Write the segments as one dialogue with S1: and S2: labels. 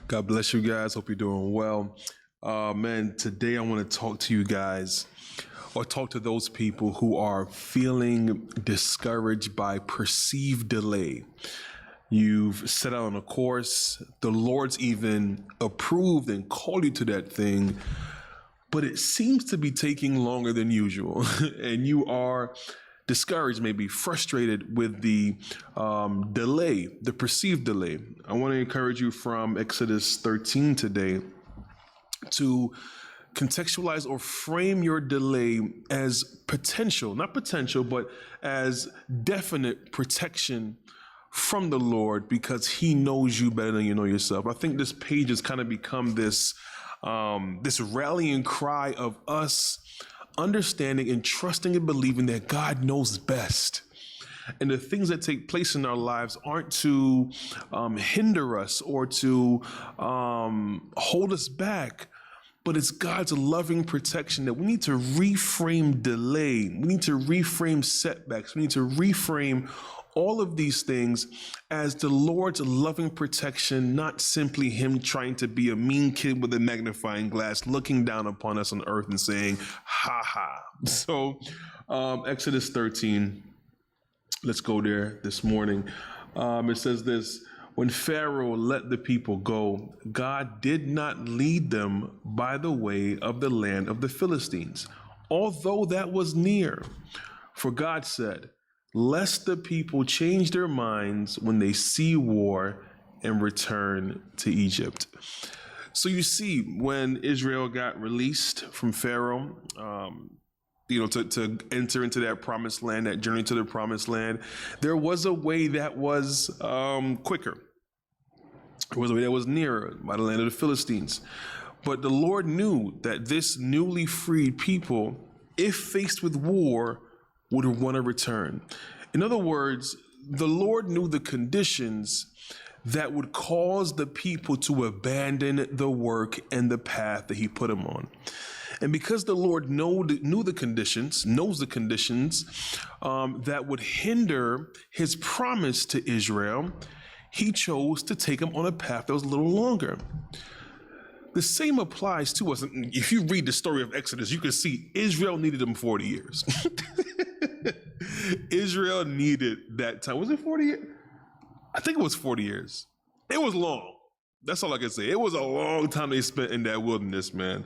S1: God bless you guys. Hope you're doing well. Man, today I want to talk to you guys or talk to those people who are feeling discouraged by perceived delay. You've set out on a course, the Lord's even approved and called you to that thing, but it seems to be taking longer than usual. And you are discouraged, maybe frustrated with the delay, the perceived delay. I want to encourage you from Exodus 13 today to contextualize or frame your delay as potential, not potential, but as definite protection from the Lord, because he knows you better than you know yourself. I think this page has kind of become this rallying cry of us understanding and trusting and believing that God knows best. And the things that take place in our lives aren't to hinder us or to hold us back, but it's God's loving protection that we need to reframe delay. We need to reframe setbacks. We need to reframe all of these things as the Lord's loving protection, not simply him trying to be a mean kid with a magnifying glass looking down upon us on earth and saying, ha ha. So Exodus 13, let's go there this morning. It says this: when Pharaoh let the people go, God did not lead them by the way of the land of the Philistines, although that was near. For God said, lest the people change their minds when they see war and return to Egypt. So you see, when Israel got released from Pharaoh, to enter into that promised land, that journey to the promised land, there was a way that was quicker. There was a way that was nearer, by the land of the Philistines. But the Lord knew that this newly freed people, if faced with war, would want to return. In other words, the Lord knew the conditions that would cause the people to abandon the work and the path that he put them on. And because the Lord knows the conditions that would hinder his promise to Israel, he chose to take them on a path that was a little longer. The same applies to us. If you read the story of Exodus, you can see Israel needed them 40 years. Israel needed that time. Was it 40 years? I think it was 40 years. It was long. That's all I can say. It was a long time they spent in that wilderness, man.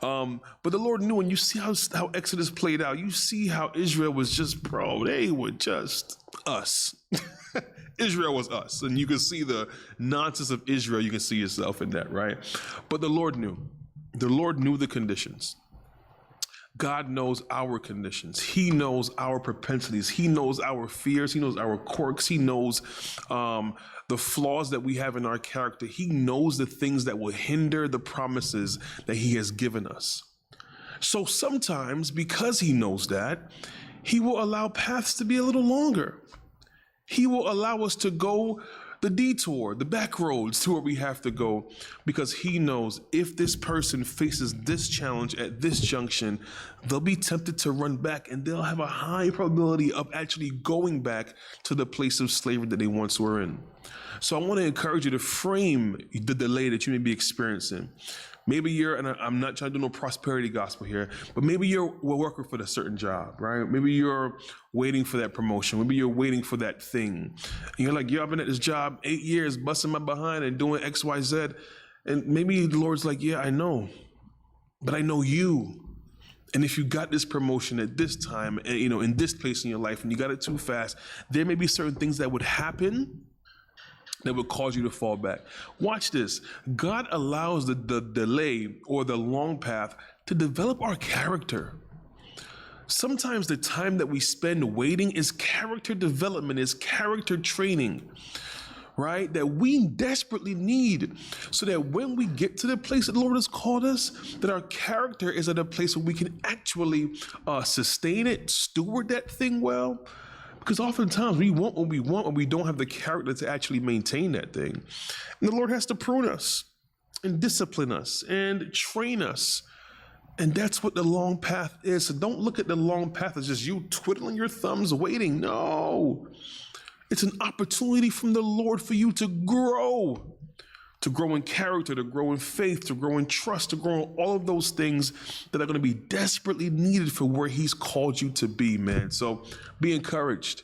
S1: But the Lord knew, and you see how Exodus played out. You see how Israel was just, they were just us. Israel was us. And you can see the nonsense of Israel. You can see yourself in that, right? But the Lord knew. The Lord knew the conditions. God knows our conditions. He knows our propensities. He knows our fears. He knows our quirks. He knows the flaws that we have in our character. He knows the things that will hinder the promises that he has given us. So sometimes, because he knows that, he will allow paths to be a little longer. He will allow us to go the detour, the back roads to where we have to go, because he knows if this person faces this challenge at this junction, they'll be tempted to run back, and they'll have a high probability of actually going back to the place of slavery that they once were in. So I want to encourage you to frame the delay that you may be experiencing. Maybe and I'm not trying to do no prosperity gospel here, but maybe you're working for a certain job, right? Maybe you're waiting for that promotion. Maybe you're waiting for that thing. And you're like, I've been at this job 8 years, busting my behind and doing X, Y, Z. And maybe the Lord's like, yeah, I know, but I know you. And if you got this promotion at this time, and, in this place in your life, and you got it too fast, there may be certain things that would happen that would cause you to fall back. Watch this. God allows the delay or the long path to develop our character. Sometimes the time that we spend waiting is character development, is character training, right? That we desperately need, so that when we get to the place that the Lord has called us, that our character is at a place where we can actually sustain it, steward that thing well. Because oftentimes we want what we want, and we don't have the character to actually maintain that thing. And the Lord has to prune us and discipline us and train us. And that's what the long path is. So don't look at the long path as just you twiddling your thumbs waiting. No, it's an opportunity from the Lord for you to grow, to grow in character, to grow in faith, to grow in trust, to grow in all of those things that are going to be desperately needed for where he's called you to be, man. So be encouraged.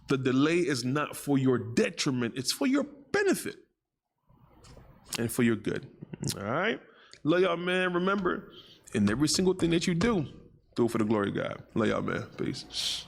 S1: The delay is not for your detriment. It's for your benefit and for your good. All right. Love y'all, man. Remember, in every single thing that you do it for the glory of God. Love y'all, man. Peace.